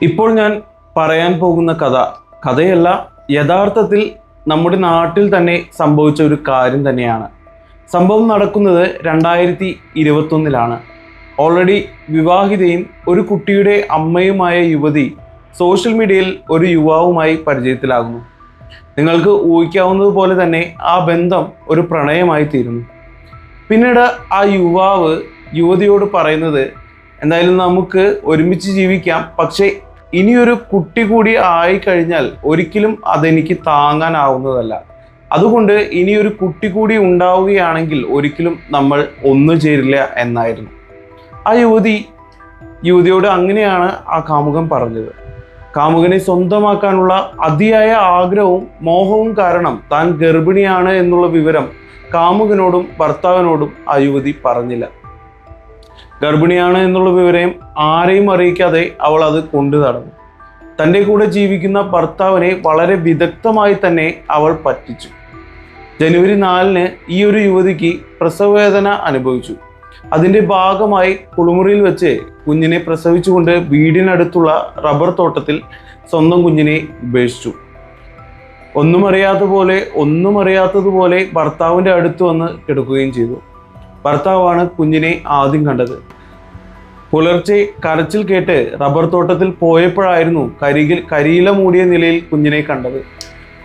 ഇപ്പോൾ ഞാൻ പറയാൻ പോകുന്ന കഥയല്ല, യഥാർത്ഥത്തിൽ നമ്മുടെ നാട്ടിൽ തന്നെ സംഭവിച്ച ഒരു കാര്യം തന്നെയാണ്. സംഭവം നടക്കുന്നത് 2021 ഓൾറെഡി വിവാഹിതയും ഒരു കുട്ടിയുടെ അമ്മയുമായ യുവതി സോഷ്യൽ മീഡിയയിൽ ഒരു യുവാവുമായി പരിചയത്തിലാകുന്നു. നിങ്ങൾക്ക് ഊഹിക്കാവുന്നതുപോലെ തന്നെ ആ ബന്ധം ഒരു പ്രണയമായി തീരുന്നു. പിന്നീട് ആ യുവാവ് യുവതിയോട് പറയുന്നത്, എന്തായാലും നമുക്ക് ഒരുമിച്ച് ജീവിക്കാം, പക്ഷേ ഇനിയൊരു കുട്ടി കൂടി ആയിക്കഴിഞ്ഞാൽ ഒരിക്കലും അതെനിക്ക് താങ്ങാനാവുന്നതല്ല. അതുകൊണ്ട് ഇനിയൊരു കുട്ടി കൂടി ഉണ്ടാവുകയാണെങ്കിൽ ഒരിക്കലും നമ്മൾ ഒന്നു ചേരില്ല എന്നായിരുന്നു. ആ യുവതിയോട് അങ്ങനെയാണ് ആ കാമുകൻ പറഞ്ഞത്. കാമുകനെ സ്വന്തമാക്കാനുള്ള അതിയായ ആഗ്രഹവും മോഹവും കാരണം താൻ ഗർഭിണിയാണ് എന്നുള്ള വിവരം കാമുകനോടും ഭർത്താവിനോടും ആ യുവതി പറഞ്ഞില്ല. ഗർഭിണിയാണ് എന്നുള്ള വിവരം ആരെയും അറിയിക്കാതെ അവൾ അത് കൊണ്ടു നടന്നു. തൻ്റെ കൂടെ ജീവിക്കുന്ന ഭർത്താവിനെ വളരെ വിദഗ്ധമായി തന്നെ അവൾ പറ്റിച്ചു. ജനുവരി 4 ഈ ഒരു യുവതിക്ക് പ്രസവവേദന അനുഭവിച്ചു. അതിൻ്റെ ഭാഗമായി കുളിമുറിയിൽ വെച്ച് കുഞ്ഞിനെ പ്രസവിച്ചുകൊണ്ട് വീടിനടുത്തുള്ള റബ്ബർ തോട്ടത്തിൽ സ്വന്തം കുഞ്ഞിനെ ഉപേക്ഷിച്ചു. ഒന്നും അറിയാത്തതുപോലെ ഭർത്താവിൻ്റെ അടുത്ത് വന്ന് കിടക്കുകയും ചെയ്തു. ഭർത്താവാണ് കുഞ്ഞിനെ ആദ്യം കണ്ടത്. പുലർച്ചെ കരച്ചിൽ കേട്ട് റബ്ബർ തോട്ടത്തിൽ പോയപ്പോഴായിരുന്നു കരിയില മൂടിയ നിലയിൽ കുഞ്ഞിനെ കണ്ടത്.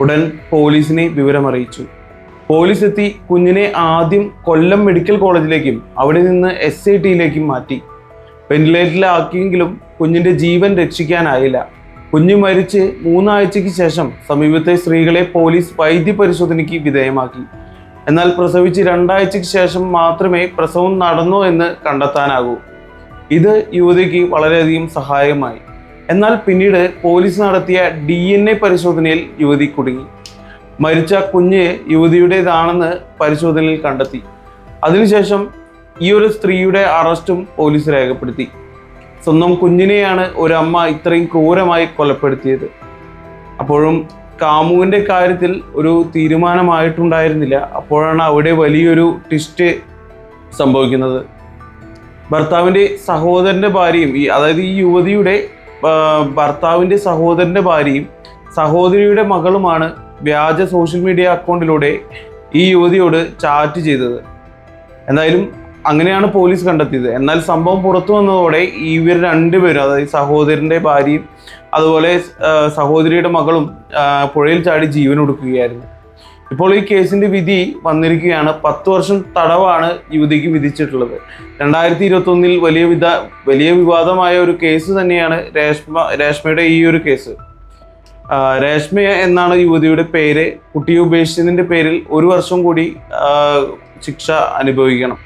ഉടൻ പോലീസിനെ വിവരമറിയിച്ചു. പോലീസ് എത്തി കുഞ്ഞിനെ ആദ്യം കൊല്ലം മെഡിക്കൽ കോളേജിലേക്കും അവിടെ നിന്ന് SITയിലേക്കും മാറ്റി. വെന്റിലേറ്ററിലാക്കിയെങ്കിലും കുഞ്ഞിൻ്റെ ജീവൻ രക്ഷിക്കാനായില്ല. കുഞ്ഞ് മരിച്ച് 3 ആഴ്ചയ്ക്ക് ശേഷം സമീപത്തെ സ്ത്രീകളെ പോലീസ് വൈദ്യ പരിശോധനയ്ക്ക് വിധേയമാക്കി. എന്നാൽ പ്രസവിച്ച് 2 ആഴ്ചയ്ക്ക് ശേഷം മാത്രമേ പ്രസവം നടന്നോ എന്ന് കണ്ടെത്താനാകൂ. ഇത് യുവതിക്ക് വളരെയധികം സഹായമായി. എന്നാൽ പിന്നീട് പോലീസ് നടത്തിയ DNA പരിശോധനയിൽ യുവതി കുടുങ്ങി. മരിച്ച കുഞ്ഞ് യുവതിയുടേതാണെന്ന് പരിശോധനയിൽ കണ്ടെത്തി. അതിനുശേഷം ഈ ഒരു സ്ത്രീയുടെ അറസ്റ്റും പോലീസ് രേഖപ്പെടുത്തി. സ്വന്തം കുഞ്ഞിനെയാണ് ഒരമ്മ ഇത്രയും ക്രൂരമായി കൊലപ്പെടുത്തിയത്. അപ്പോഴും കാമുവിൻ്റെ കാര്യത്തിൽ ഒരു തീരുമാനമായിട്ടുണ്ടായിരുന്നില്ല. അപ്പോഴാണ് അവിടെ വലിയൊരു ട്വിസ്റ്റ് സംഭവിക്കുന്നത്. ഭർത്താവിൻ്റെ സഹോദരൻ്റെ ഭാര്യയും അതായത് ഈ യുവതിയുടെ ഭർത്താവിൻ്റെ സഹോദരൻ്റെ ഭാര്യയും സഹോദരിയുടെ മകളുമാണ് വ്യാജ സോഷ്യൽ മീഡിയ അക്കൗണ്ടിലൂടെ ഈ യുവതിയോട് ചാറ്റ് ചെയ്തത്. എന്തായാലും അങ്ങനെയാണ് പോലീസ് കണ്ടെത്തിയത്. എന്നാൽ സംഭവം പുറത്തു വന്നതോടെ ഇവർ രണ്ടുപേരും, അതായത് സഹോദരൻ്റെ ഭാര്യയും അതുപോലെ സഹോദരിയുടെ മകളും പുഴയിൽ ചാടി ജീവൻ ഒടുക്കുകയായിരുന്നു. ഇപ്പോൾ ഈ കേസിന്റെ വിധി വന്നിരിക്കുകയാണ്. 10 വർഷം തടവാണ് യുവതിക്ക് വിധിച്ചിട്ടുള്ളത്. 2021 വലിയ വിവാദമായ ഒരു കേസ് തന്നെയാണ് രേഷ്മയുടെ ഈ ഒരു കേസ്. രേഷ്മ എന്നാണ് യുവതിയുടെ പേര്. കുട്ടിയെ ഉപേക്ഷിച്ചതിൻ്റെ പേരിൽ 1 വർഷം കൂടി ശിക്ഷ അനുഭവിക്കണം.